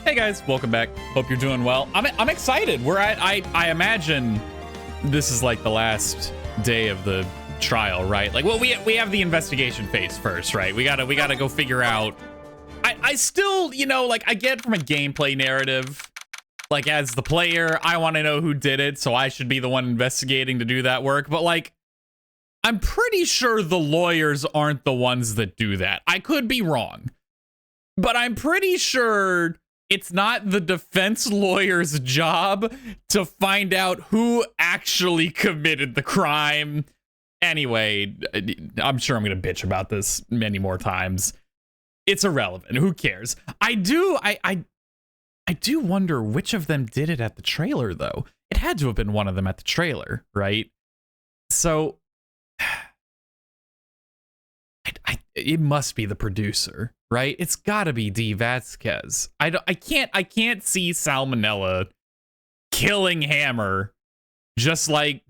Hey guys, welcome back. Hope you're doing well. I'm excited. We're at I imagine this is like the last day of the trial, right? Like, well, we have the investigation phase first, right? We gotta go figure out. I still, you know, like I get from a gameplay narrative, like as the player, I want to know who did it, so I should be the one investigating to do that work. But like, I'm pretty sure the lawyers aren't the ones that do that. I could be wrong, but I'm pretty sure it's not the defense lawyer's job to find out who actually committed the crime. Anyway, I'm sure I'm going to bitch about this many more times. It's irrelevant. Who cares? I do wonder which of them did it at the trailer, though. It had to have been one of them at the trailer, right? So it must be the producer, right? It's got to be D. Vasquez. I can't see Salmonella killing Hammer just like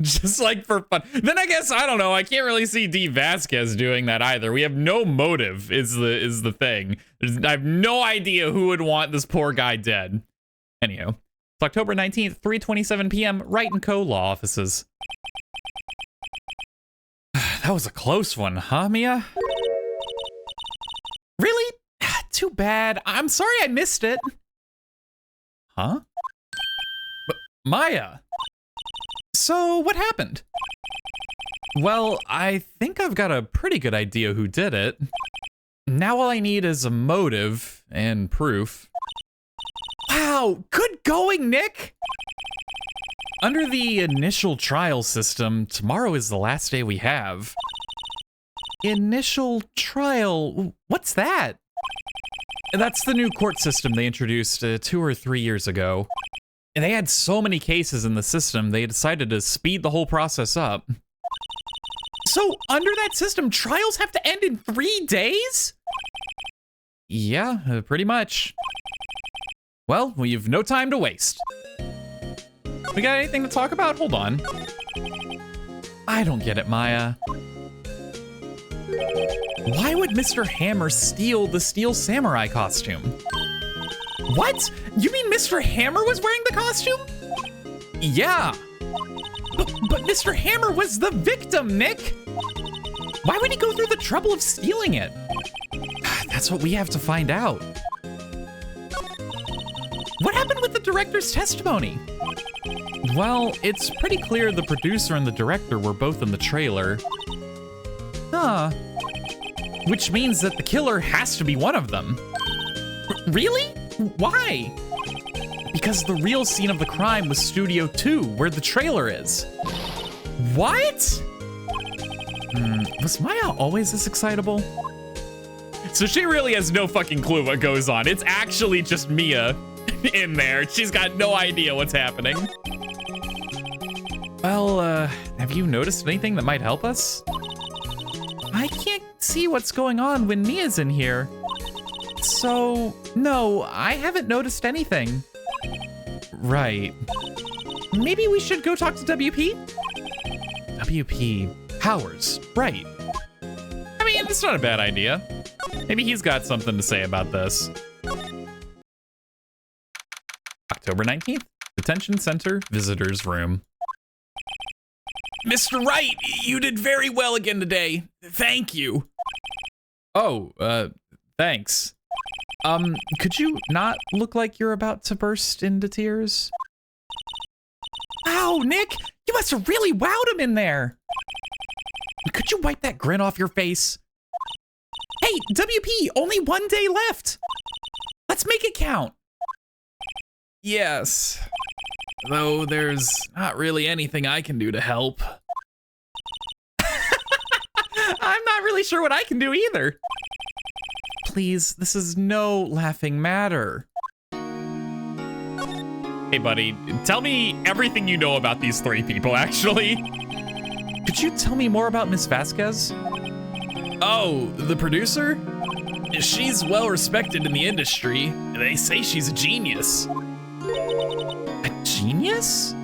just like for fun. Then I guess I don't know. I can't really see D. Vasquez doing that either. We have no motive. Is the thing. I have no idea who would want this poor guy dead. Anyhow, it's October 19th, 3:27 p.m. Wright & Co. Law Offices. That was a close one, huh, Mia? Really? Too bad. I'm sorry I missed it. Huh? But Maya. So what happened? Well, I think I've got a pretty good idea who did it. Now all I need is a motive and proof. Wow, good going, Nick! Under the initial trial system, tomorrow is the last day we have. Initial trial? What's that? That's the new court system they introduced 2 or 3 years ago. And they had so many cases in the system, they decided to speed the whole process up. So, under that system, trials have to end in 3 days? Yeah, pretty much. Well, we've no time to waste. We got anything to talk about? Hold on. I don't get it, Maya. Why would Mr. Hammer steal the Steel Samurai costume? What? You mean Mr. Hammer was wearing the costume? Yeah. But Mr. Hammer was the victim, Nick. Why would he go through the trouble of stealing it? That's what we have to find out. What happened with the director's testimony? Well, it's pretty clear the producer and the director were both in the trailer. Huh. Which means that the killer has to be one of them. Really? Why? Because the real scene of the crime was Studio 2, where the trailer is. What? Was Maya always this excitable? So she really has no fucking clue what goes on. It's actually just Mia in there. She's got no idea what's happening. Well, have you noticed anything that might help us? I can't see what's going on when Mia's in here. So, no, I haven't noticed anything. Right. Maybe we should go talk to WP? WP Powers, right. I mean, it's not a bad idea. Maybe he's got something to say about this. October 19th, Detention Center Visitors Room. Mr. Wright, you did very well again today. Thank you. Oh, thanks. Could you not look like you're about to burst into tears? Ow, Nick, you must have really wowed him in there. Could you wipe that grin off your face? Hey, WP, only 1 day left. Let's make it count. Yes, though there's not really anything I can do to help. I'm not really sure what I can do either. Please, this is no laughing matter. Hey, buddy, tell me everything you know about these 3 people, actually. Could you tell me more about Miss Vasquez? Oh, the producer? She's well respected in the industry. They say she's a genius. A genius?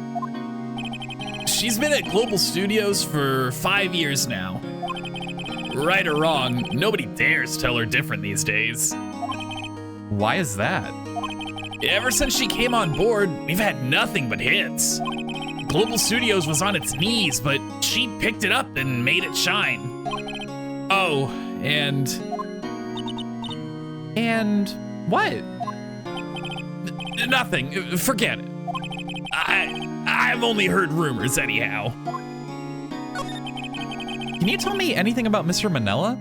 She's been at Global Studios for 5 years now. Right or wrong, nobody dares tell her different these days. Why is that? Ever since she came on board, we've had nothing but hits. Global Studios was on its knees, but she picked it up and made it shine. Oh, and what? Nothing. Forget it. I've only heard rumors anyhow. Can you tell me anything about Mr. Manila?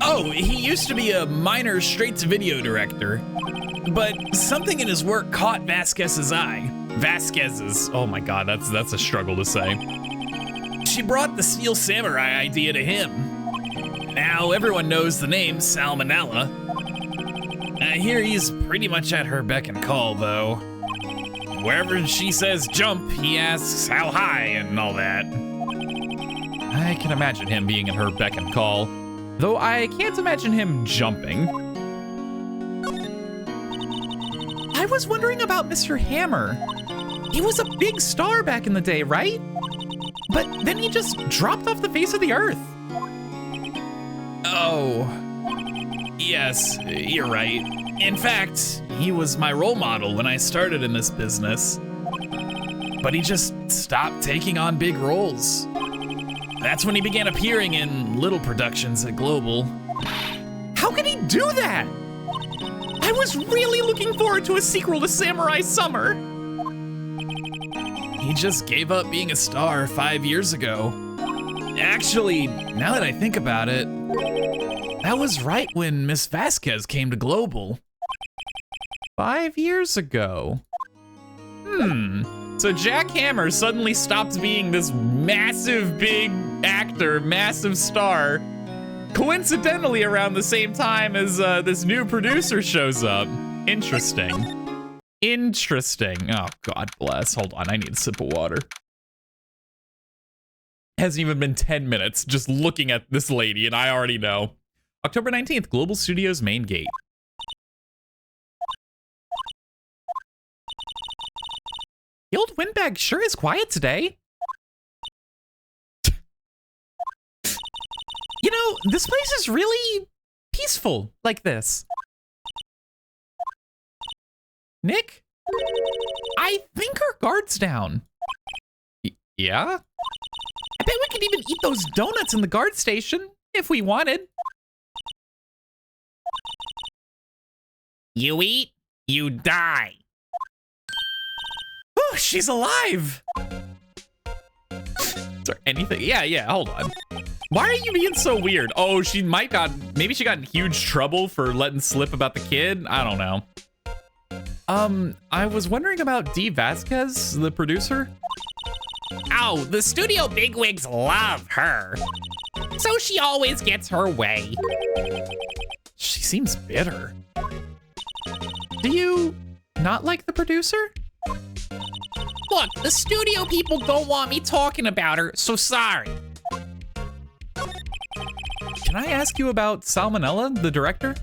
Oh, he used to be a minor straight-to-video director, but something in his work caught Vasquez's eye. Vasquez's. Oh my God, that's a struggle to say. She brought the Steel Samurai idea to him. Now everyone knows the name Salmonella. I hear he's pretty much at her beck and call, though. Wherever she says jump, he asks how high and all that. I can imagine him being in her beck and call, though I can't imagine him jumping. I was wondering about Mr. Hammer. He was a big star back in the day, right? But then he just dropped off the face of the earth. Oh, yes, you're right. In fact, he was my role model when I started in this business. But he just stopped taking on big roles. That's when he began appearing in little productions at Global. How could he do that? I was really looking forward to a sequel to Samurai Summer. He just gave up being a star 5 years ago. Actually, now that I think about it, that was right when Miss Vasquez came to Global. 5 years ago. So Jack Hammer suddenly stopped being this massive big actor, massive star, coincidentally around the same time as this new producer shows up. Interesting. Interesting. Oh, God bless. Hold on, I need a sip of water. Hasn't even been 10 minutes just looking at this lady, and I already know. October 19th, Global Studios main gate. The old windbag sure is quiet today. You know, this place is really peaceful like this. Nick? I think our guard's down. Yeah? I bet we could even eat those donuts in the guard station if we wanted. You eat, you die. Oh, she's alive. Is there anything? Yeah, hold on. Why are you being so weird? Oh, maybe she got in huge trouble for letting slip about the kid. I don't know. I was wondering about Dee Vasquez, the producer. Oh, the studio bigwigs love her. So she always gets her way. She seems bitter. Do you not like the producer? Look, the studio people don't want me talking about her, so sorry. Can I ask you about Salmonella, the director?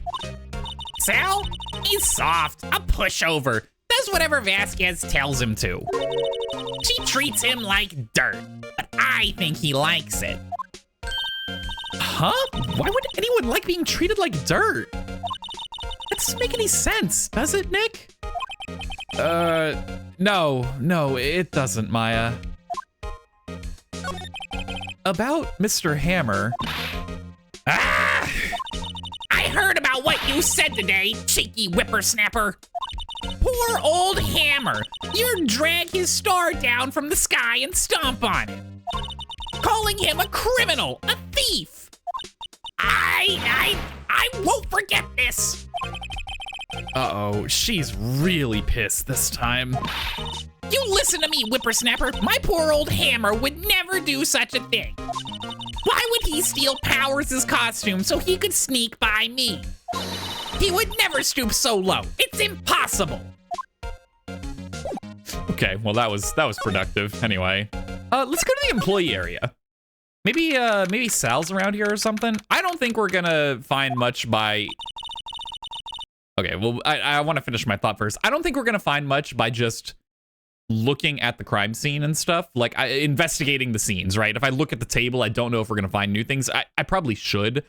Sal? He's soft, a pushover. Does whatever Vasquez tells him to. She treats him like dirt, but I think he likes it. Huh? Why would anyone like being treated like dirt? That doesn't make any sense, does it, Nick? No, it doesn't, Maya. About Mr. Hammer. Ah! I heard about what you said today, cheeky whippersnapper. Poor old Hammer. You'd drag his star down from the sky and stomp on it. Calling him a criminal, a thief. I won't forget this. Uh-oh, she's really pissed this time. You listen to me, whippersnapper. My poor old Hammer would never do such a thing. Why would he steal Powers' costume so he could sneak by me? He would never stoop so low. It's impossible. Okay, well that was productive. Anyway, let's go to the employee area. Maybe Sal's around here or something. I don't think we're gonna find much by. Okay, well I want to finish my thought first. I don't think we're gonna find much by just looking at the crime scene and stuff, like investigating the scenes, right? If I look at the table, I don't know if we're gonna find new things. I probably should,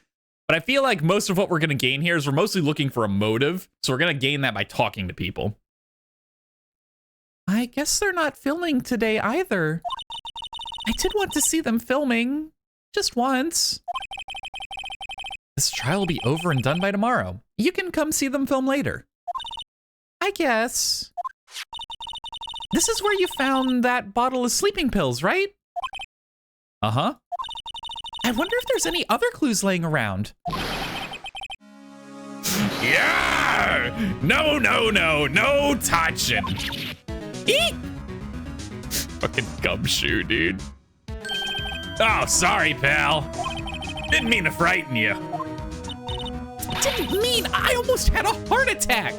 But I feel like most of what we're going to gain here is we're mostly looking for a motive. So we're going to gain that by talking to people. I guess they're not filming today either. I did want to see them filming. Just once. This trial will be over and done by tomorrow. You can come see them film later. I guess. This is where you found that bottle of sleeping pills, right? Uh-huh. I wonder if there's any other clues laying around. Yeah! No touching. Eek! Fucking gumshoe, dude. Oh, sorry, pal. Didn't mean to frighten you. Didn't mean I almost had a heart attack.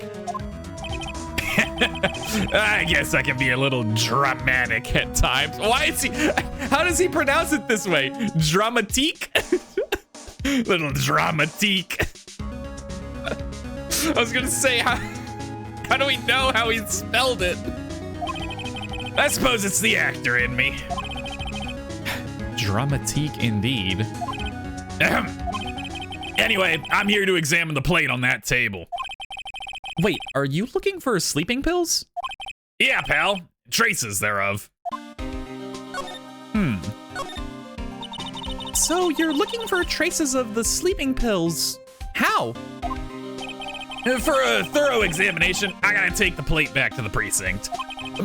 I guess I can be a little dramatic at times. Why is he? How does he pronounce it this way? Dramatique? Little dramatique. I was gonna say, how do we know how he spelled it? I suppose it's the actor in me. Dramatique indeed. Anyway, I'm here to examine the plate on that table. Wait, are you looking for sleeping pills? Yeah, pal. Traces thereof. So you're looking for traces of the sleeping pills. How? For a thorough examination, I gotta take the plate back to the precinct.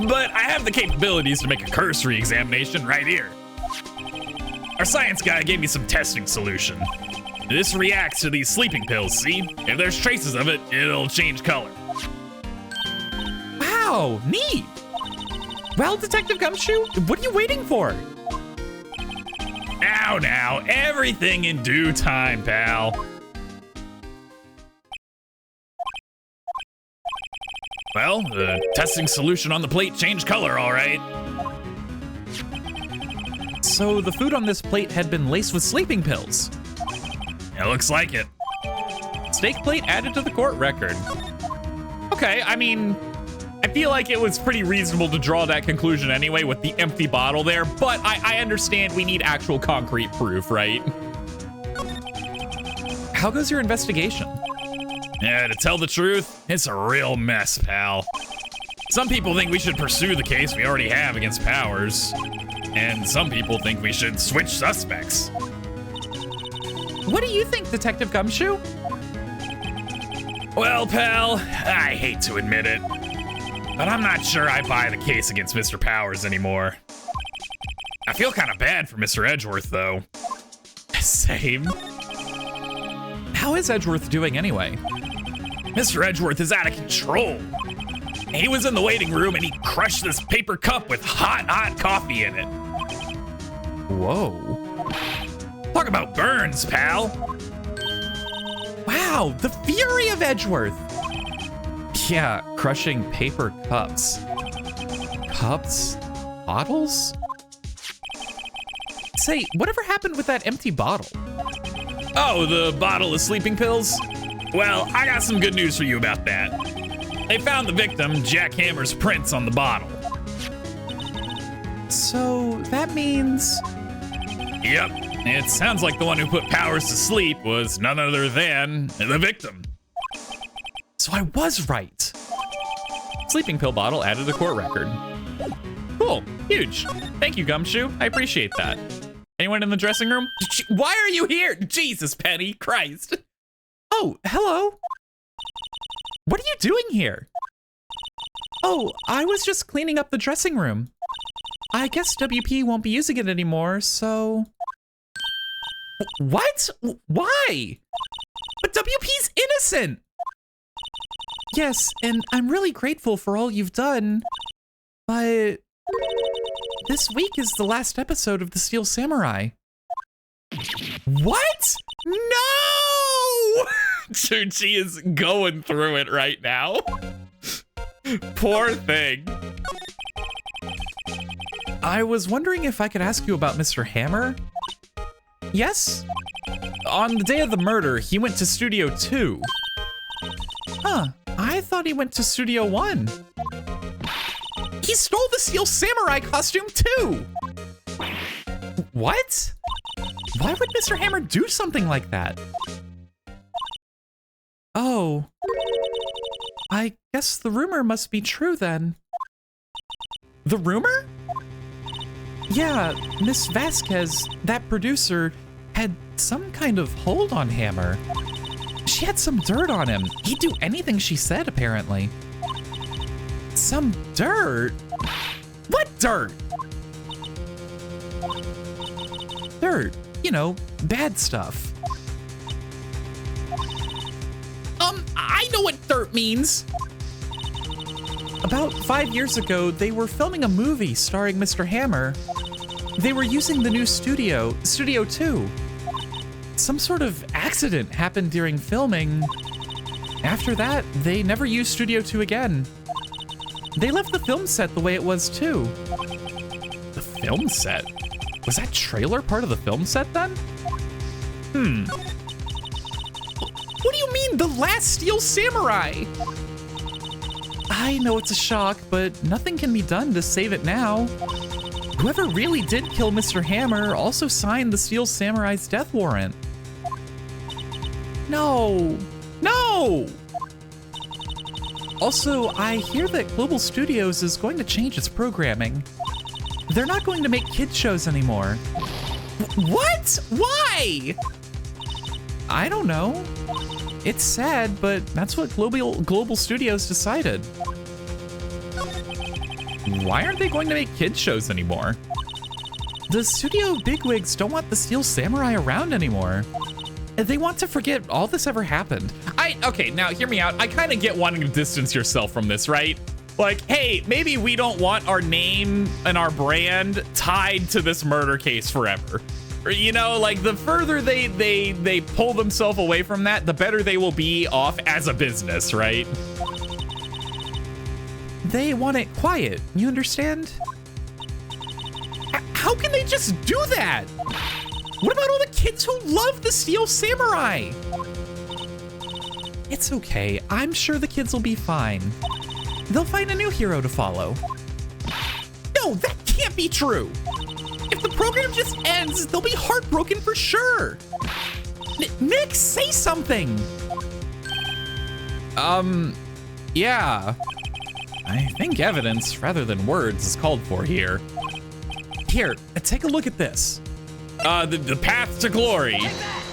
But I have the capabilities to make a cursory examination right here. Our science guy gave me some testing solution. This reacts to these sleeping pills, see? If there's traces of it, it'll change color. Wow, neat. Well, Detective Gumshoe, what are you waiting for? Now, everything in due time, pal. Well, the testing solution on the plate changed color, all right. So the food on this plate had been laced with sleeping pills. It looks like it. Steak plate added to the court record. Okay, I mean, I feel like it was pretty reasonable to draw that conclusion anyway with the empty bottle there, but I understand we need actual concrete proof, right? How goes your investigation? Yeah, to tell the truth, it's a real mess, pal. Some people think we should pursue the case we already have against Powers, and some people think we should switch suspects. What do you think, Detective Gumshoe? Well, pal, I hate to admit it, but I'm not sure I buy the case against Mr. Powers anymore. I feel kind of bad for Mr. Edgeworth, though. Same. How is Edgeworth doing anyway? Mr. Edgeworth is out of control. He was in the waiting room and he crushed this paper cup with hot coffee in it. Whoa. Talk about burns, pal. Wow, the fury of Edgeworth. Yeah, crushing paper cups. Cups? Bottles? Say, whatever happened with that empty bottle? Oh, the bottle of sleeping pills? Well, I got some good news for you about that. They found the victim, Jack Hammer's prints on the bottle. So that means... Yep, it sounds like the one who put Powers to sleep was none other than the victim. So I was right. Sleeping pill bottle added to the court record. Cool, huge. Thank you, Gumshoe. I appreciate that. Anyone in the dressing room? Why are you here? Jesus, Penny, Christ. Oh, hello. What are you doing here? Oh, I was just cleaning up the dressing room. I guess WP won't be using it anymore, so... What? Why? But WP's innocent! Yes, and I'm really grateful for all you've done, but... This week is the last episode of The Steel Samurai. What? No! Chuchi is going through it right now. Poor thing. I was wondering if I could ask you about Mr. Hammer? Yes? On the day of the murder, he went to Studio 2. Huh, I thought he went to Studio 1. He stole the Steel Samurai costume too! What? Why would Mr. Hammer do something like that? Oh. I guess the rumor must be true then. The rumor? Yeah, Miss Vasquez, that producer, had some kind of hold on Hammer. She had some dirt on him. He'd do anything she said, apparently. Some dirt? What dirt? Dirt. You know, bad stuff. I know what dirt means. About 5 years ago, they were filming a movie starring Mr. Hammer. They were using the new studio, Studio 2. Some sort of accident happened during filming. After that, they never used Studio 2 again. They left the film set the way it was, too. The film set? Was that trailer part of the film set, then? What do you mean, The Last Steel Samurai? I know it's a shock, but nothing can be done to save it now. Whoever really did kill Mr. Hammer also signed the Steel Samurai's death warrant. No! No! Also, I hear that Global Studios is going to change its programming. They're not going to make kids shows anymore. What? Why? I don't know. It's sad, but that's what Global Studios decided. Why aren't they going to make kids shows anymore? The studio bigwigs don't want the Steel Samurai around anymore. They want to forget all this ever happened. Okay, now hear me out. I kind of get wanting to distance yourself from this, right? Like, hey, maybe we don't want our name and our brand tied to this murder case forever. Or, you know, like the further they pull themselves away from that, the better they will be off as a business, right? They want it quiet, you understand? How can they just do that? What about all the kids who love the Steel Samurai? It's okay, I'm sure the kids will be fine. They'll find a new hero to follow. No, that can't be true. If the program just ends, they'll be heartbroken for sure. Nick, say something. Yeah. I think evidence rather than words is called for here. Here, take a look at this. The path to glory.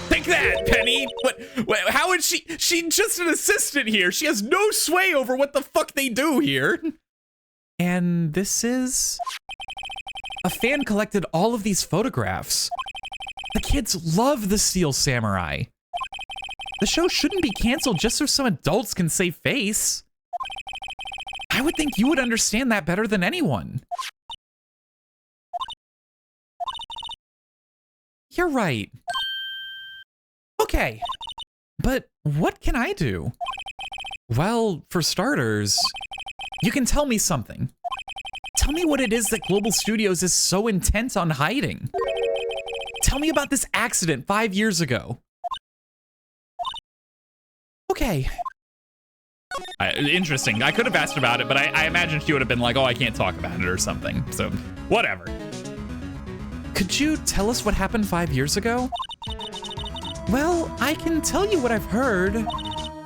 Take that, Penny. What, how is she? She's just an assistant here. She has no sway over what the fuck they do here. And this is... A fan collected all of these photographs. The kids love the Steel Samurai. The show shouldn't be canceled just so some adults can save face. I would think you would understand that better than anyone. You're right. Okay, but what can I do? Well, for starters, you can tell me something. Tell me what it is that Global Studios is so intent on hiding. Tell me about this accident 5 years ago. Okay. Interesting. I could have asked about it, but I imagine she would have been like, oh, I can't talk about it or something. So, whatever. Could you tell us what happened 5 years ago? Well, I can tell you what I've heard.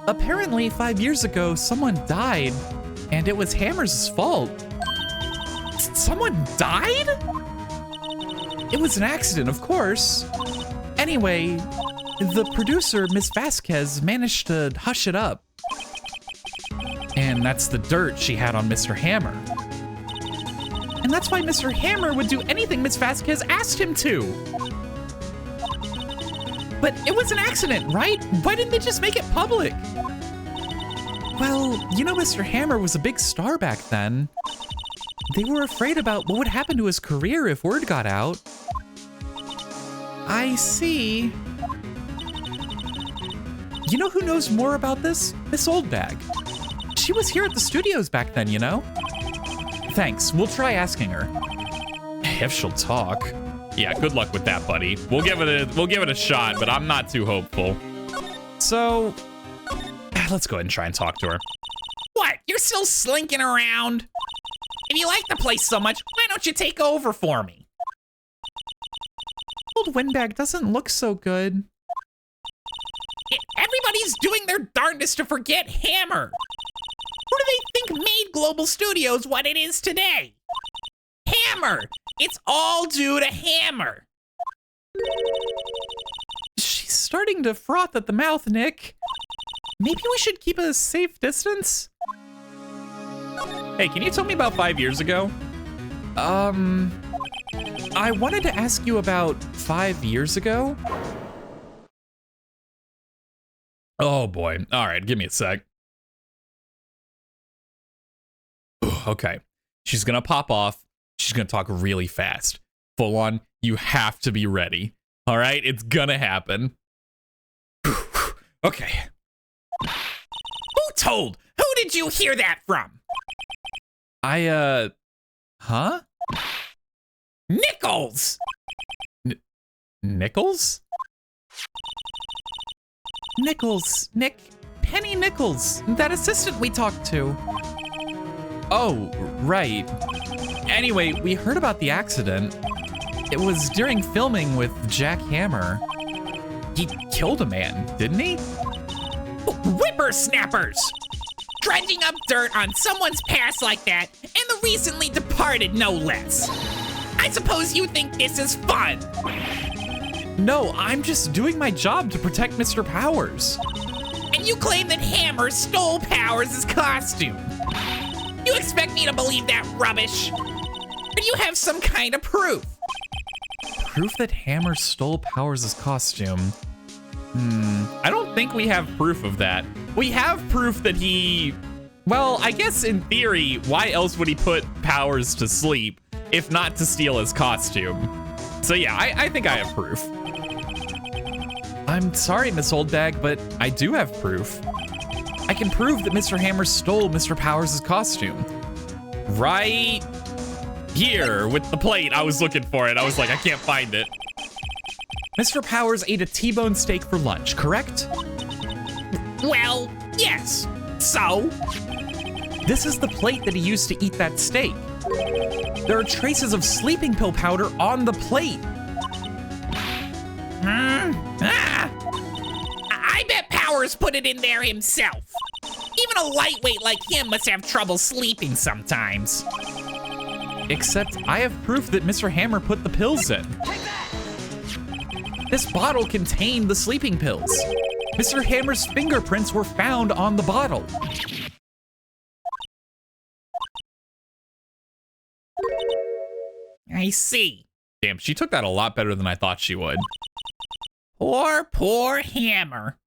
Apparently, 5 years ago, someone died, and it was Hammer's fault. Someone died? It was an accident, of course. Anyway, the producer, Miss Vasquez, managed to hush it up. And that's the dirt she had on Mr. Hammer. And that's why Mr. Hammer would do anything Miss Vasquez asked him to. But it was an accident, right? Why didn't they just make it public? Well, you know Mr. Hammer was a big star back then. They were afraid about what would happen to his career if word got out. I see. You know who knows more about this? Miss Oldbag. She was here at the studios back then, you know? Thanks, we'll try asking her. If she'll talk. Yeah, good luck with that, buddy. We'll give it a shot, but I'm not too hopeful. So, let's go ahead and try and talk to her. What? You're still slinking around? If you like the place so much, why don't you take over for me? Old Windbag doesn't look so good. Everybody's Everybody's doing their darndest to forget Hammer. Who do they think made Global Studios what it is today? Hammer! It's all due to Hammer. She's starting to froth at the mouth, Nick. Maybe we should keep a safe distance? Hey, can you tell me about 5 years ago? I wanted to ask you about 5 years ago. Oh boy. All right, give me a sec. Okay. She's gonna pop off. She's gonna talk really fast. Folon, you have to be ready. All right, it's gonna happen. Okay. Who told? Who did you hear that from? Huh? Nichols! Nichols? Nichols, Nick, Penny Nichols, that assistant we talked to. Oh, right. Anyway, we heard about the accident. It was during filming with Jack Hammer. He killed a man, didn't he? Whippersnappers! Dredging up dirt on someone's past like that, and the recently departed no less. I suppose you think this is fun. No, I'm just doing my job to protect Mr. Powers. And you claim that Hammer stole Powers' costume. You expect me to believe that rubbish? Or do you have some kind of proof? Proof that Hammer stole Powers' costume? I don't think we have proof of that. We have proof that he... Well, I guess in theory, why else would he put Powers to sleep if not to steal his costume? So yeah, I think I have proof. I'm sorry, Miss Oldbag, but I do have proof. I can prove that Mr. Hammer stole Mr. Powers' costume. Right here with the plate. I was looking for it. I was like, I can't find it. Mr. Powers ate a T-bone steak for lunch, correct? Well, yes. So? This is the plate that he used to eat that steak. There are traces of sleeping pill powder on the plate. I bet Powers put it in there himself. Even a lightweight like him must have trouble sleeping sometimes. Except I have proof that Mr. Hammer put the pills in. This bottle contained the sleeping pills. Mr. Hammer's fingerprints were found on the bottle. I see. Damn, she took that a lot better than I thought she would. Poor Hammer.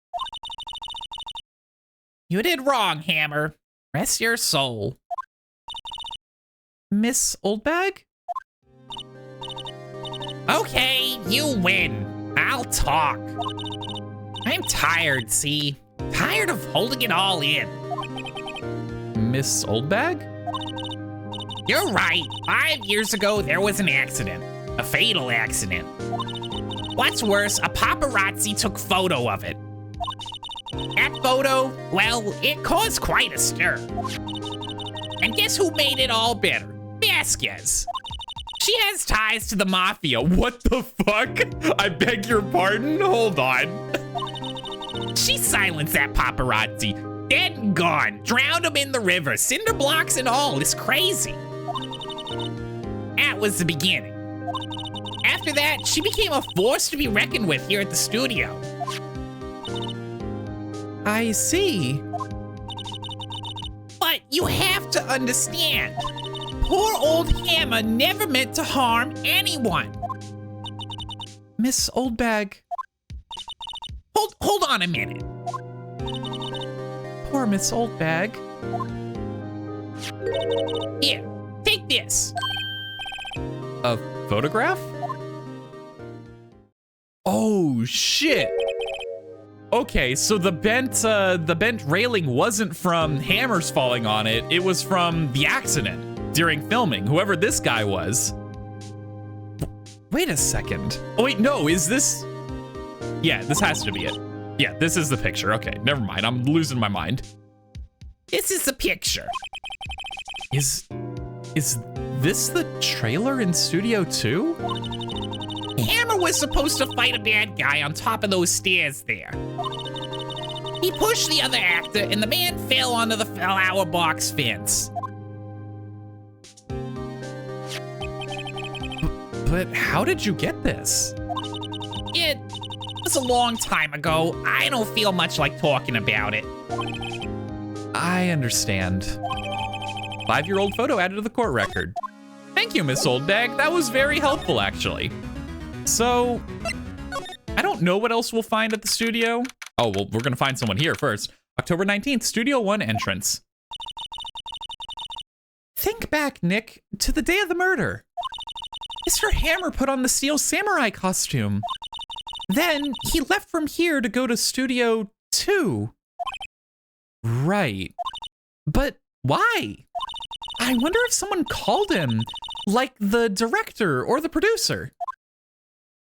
You did wrong, Hammer. Rest your soul. Miss Oldbag? Okay, you win. I'll talk. I'm tired, see? Tired of holding it all in. Miss Oldbag? You're right. 5 years ago, there was an accident. A fatal accident. What's worse, a paparazzi took photo of it. That photo, well, it caused quite a stir. And guess who made it all better? Vasquez. She has ties to the mafia. What the fuck? I beg your pardon? Hold on. She silenced that paparazzi. Dead and gone. Drowned him in the river. Cinder blocks and all. It's crazy. That was the beginning. After that, she became a force to be reckoned with here at the studio. I see. But you have to understand. Poor old Hammer never meant to harm anyone. Miss Oldbag. Hold on a minute. Poor Miss Oldbag. Here, take this. A photograph? Oh shit. Okay, so the bent railing wasn't from hammers falling on it. It was from the accident during filming, whoever this guy was. Wait a second. Oh wait, no, is this? Yeah, this has to be it. Yeah, this is the picture. Okay, never mind. I'm losing my mind. This is the picture. Is this the trailer in Studio 2? Hammer was supposed to fight a bad guy on top of those stairs there. He pushed the other actor, and the man fell onto the flower box fence. But how did you get this? It was a long time ago. I don't feel much like talking about it. I understand. 5-year-old photo added to the court record. Thank you, Miss Oldbag. That was very helpful, actually. So, I don't know what else we'll find at the studio. Oh, well, we're gonna find someone here first. October 19th, Studio 1 entrance. Think back, Nick, to the day of the murder. Mr. Hammer put on the Steel Samurai costume. Then, he left from here to go to Studio 2. Right. But why? I wonder if someone called him, like the director or the producer.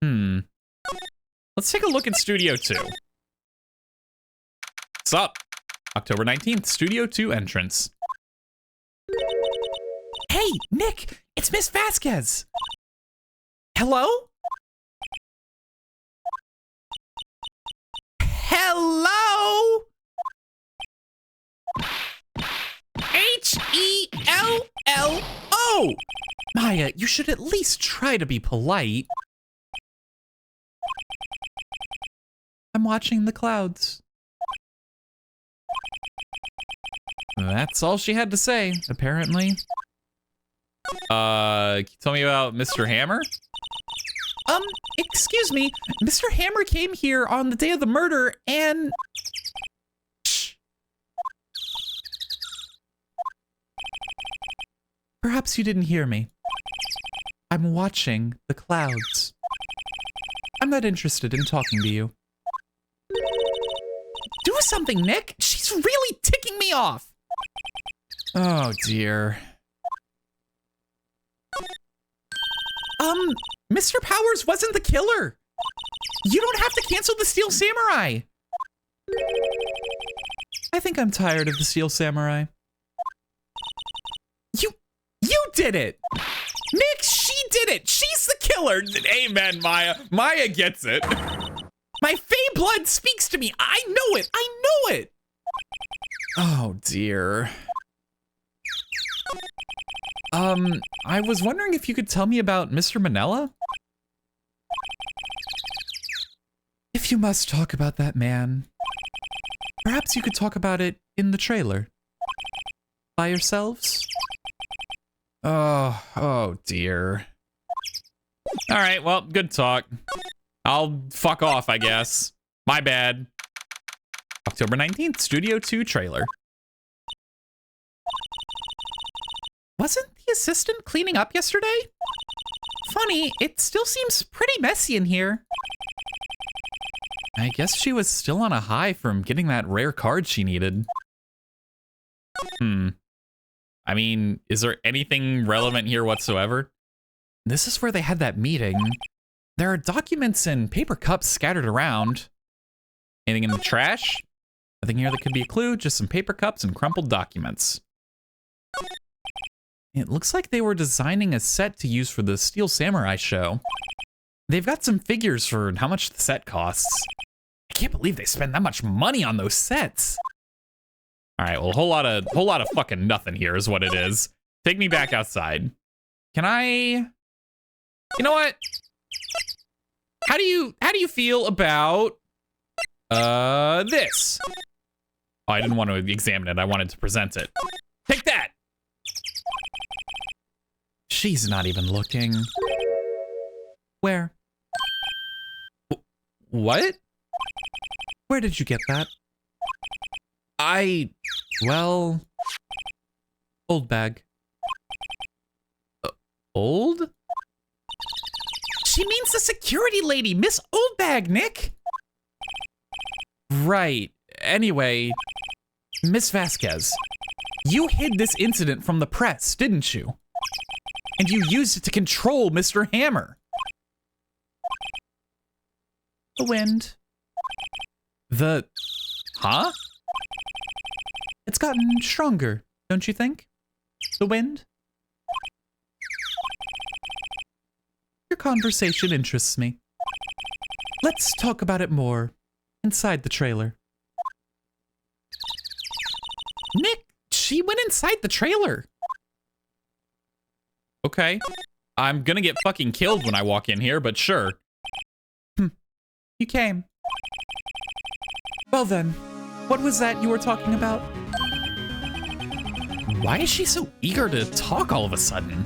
Let's take a look at Studio 2. What's up? October 19th, Studio 2 entrance. Hey, Nick, it's Miss Vasquez. Hello? Hello? Hello? Maya, you should at least try to be polite. I'm watching the clouds. That's all she had to say, apparently. Can you tell me about Mr. Hammer? Excuse me. Mr. Hammer came here on the day of the murder and... Shh. Perhaps you didn't hear me. I'm watching the clouds. I'm not interested in talking to you. Do something, Nick! She's really ticking me off! Oh, dear. Mr. Powers wasn't the killer! You don't have to cancel the Steel Samurai! I think I'm tired of the Steel Samurai. You did it! Nick, she did it! She's the killer! Amen, Maya. Maya gets it. My Fey blood speaks to me! I know it! I know it! Oh, dear. I was wondering if you could tell me about Mr. Manella? If you must talk about that man, perhaps you could talk about it in the trailer. By yourselves? Oh dear. All right, well, good talk. I'll fuck off, I guess. My bad. October 19th, Studio 2 trailer. Wasn't the assistant cleaning up yesterday? Funny, it still seems pretty messy in here. I guess she was still on a high from getting that rare card she needed. I mean, is there anything relevant here whatsoever? This is where they had that meeting. There are documents and paper cups scattered around. Anything in the trash? Nothing here that could be a clue, just some paper cups and crumpled documents. It looks like they were designing a set to use for the Steel Samurai show. They've got some figures for how much the set costs. I can't believe they spend that much money on those sets. All right, well, a whole lot of fucking nothing here is what it is. Take me back outside. Can I? You know what? How do you feel about this? Oh, I didn't want to examine it. I wanted to present it. Take that. She's not even looking. Where? What? Where did you get that? Well, old bag. Old? She means the security lady, Miss Oldbag, Nick. Right. Anyway, Miss Vasquez, you hid this incident from the press, didn't you? And you used it to control Mr. Hammer. The wind. Huh? It's gotten stronger, don't you think? The wind? Your conversation interests me. Let's talk about it more inside the trailer. She went inside the trailer. Okay. I'm gonna get fucking killed when I walk in here, but sure. You came. Well then, what was that you were talking about? Why is she so eager to talk all of a sudden?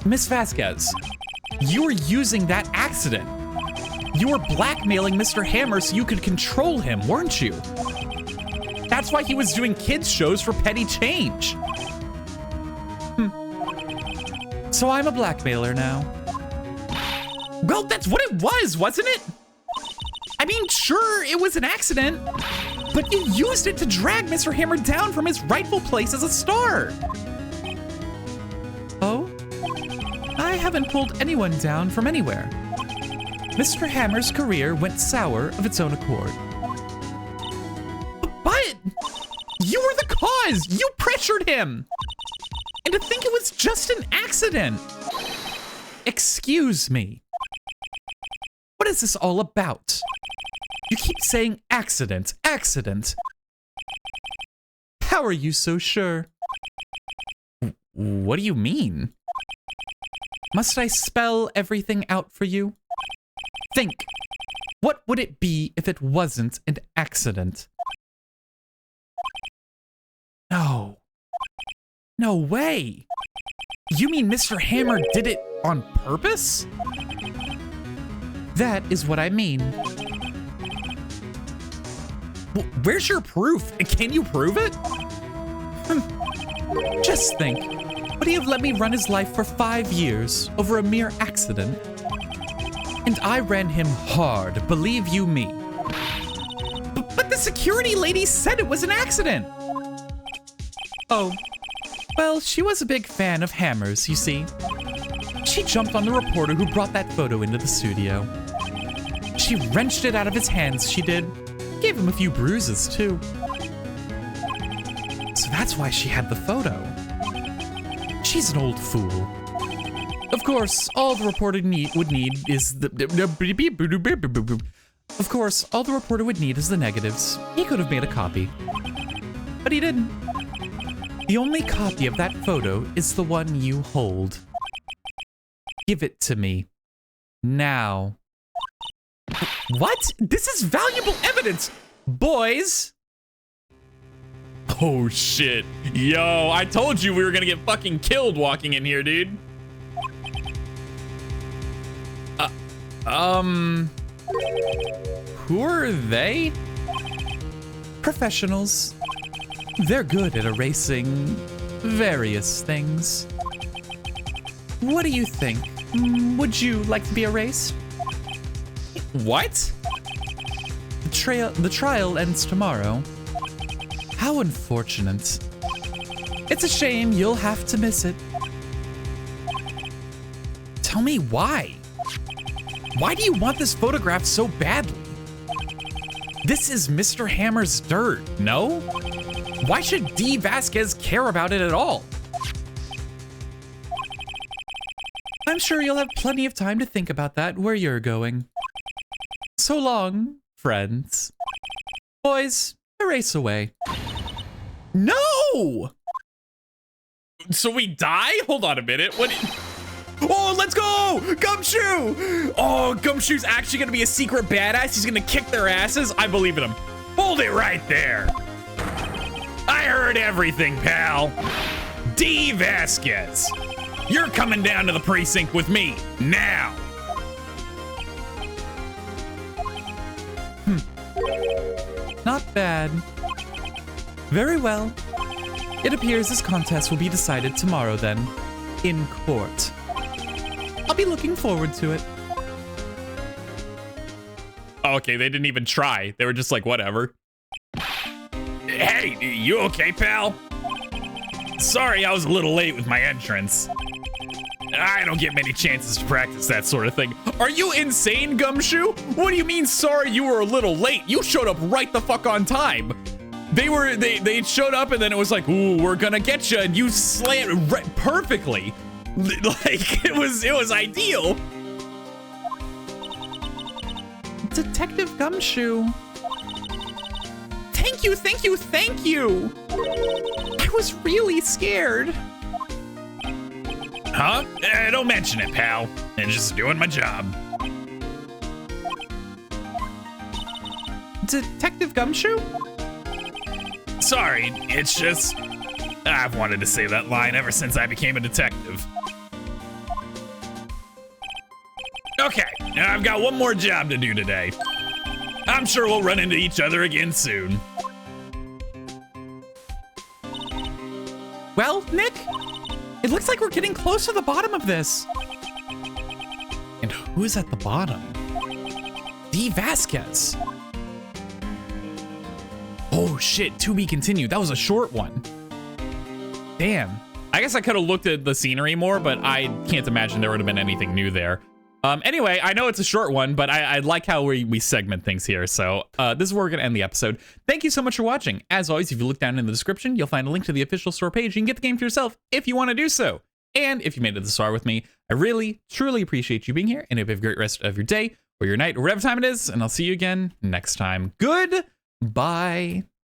Miss Vasquez, you were using that accident. You were blackmailing Mr. Hammer so you could control him, weren't you? That's why he was doing kids shows for petty change. So I'm a blackmailer now. Well, that's what it was, wasn't it? I mean, sure, it was an accident, but you used it to drag Mr. Hammer down from his rightful place as a star. Oh? I haven't pulled anyone down from anywhere. Mr. Hammer's career went sour of its own accord. But you were the cause! You pressured him! And to think it was just an accident! Excuse me. What is this all about? You keep saying accident, accident. How are you so sure? What do you mean? Must I spell everything out for you? Think. What would it be if it wasn't an accident? No. No way. You mean Mr. Hammer did it on purpose? That is what I mean. Where's your proof? Can you prove it? Just think. Would he have let me run his life for 5 years over a mere accident? And I ran him hard, believe you me. But the security lady said it was an accident. Oh, well, she was a big fan of Hammers, you see. She jumped on the reporter who brought that photo into the studio. She wrenched it out of his hands, she did. Gave him a few bruises, too. So that's why she had the photo. She's an old fool. Of course, all the reporter would need is the... Of course, all the reporter would need is the negatives. He could have made a copy. But he didn't. The only copy of that photo is the one you hold. Give it to me. Now. What? This is valuable evidence! Boys! Oh shit. Yo, I told you we were gonna get fucking killed walking in here, dude. Who are they? Professionals. They're good at erasing various things. What do you think? Would you like to be erased? What? The trial ends tomorrow. How unfortunate. It's a shame you'll have to miss it. Tell me why. Why do you want this photograph so badly? This is Mr. Hammer's dirt, no? Why should D. Vasquez care about it at all? I'm sure you'll have plenty of time to think about that where you're going. So long, friends. Boys, erase away. No! So we die? Hold on a minute. What? Oh, let's go! Gumshoe! Oh, Gumshoe's actually gonna be a secret badass. He's gonna kick their asses. I believe in him. Hold it right there. I heard everything, pal. D. Vasquez, you're coming down to the precinct with me now. Not bad. Very well. It appears this contest will be decided tomorrow then, in court. I'll be looking forward to it. Okay, they didn't even try. They were just like, whatever. Hey, you okay, pal? Sorry, I was a little late with my entrance. I don't get many chances to practice that sort of thing. Are you insane, Gumshoe? What do you mean, sorry you were a little late? You showed up right the fuck on time. They showed up and then it was like, ooh, we're gonna get you, and you slammed right perfectly. Like, it was ideal. Detective Gumshoe. Thank you. I was really scared. Huh? Don't mention it, pal. I'm just doing my job. Detective Gumshoe? Sorry, it's just... I've wanted to say that line ever since I became a detective. Okay, now I've got one more job to do today. I'm sure we'll run into each other again soon. Well, Nick, it looks like we're getting close to the bottom of this. And who's at the bottom? D. Vasquez. Oh shit, to be continued. That was a short one. Damn. I guess I could have looked at the scenery more, but I can't imagine there would have been anything new there. Anyway, I know it's a short one, but I like how we segment things here. So this is where we're going to end the episode. Thank you so much for watching. As always, if you look down in the description, you'll find a link to the official store page. You can get the game for yourself if you want to do so. And if you made it this far with me, I really, truly appreciate you being here. And hope you have a great rest of your day or your night or whatever time it is. And I'll see you again next time. Goodbye.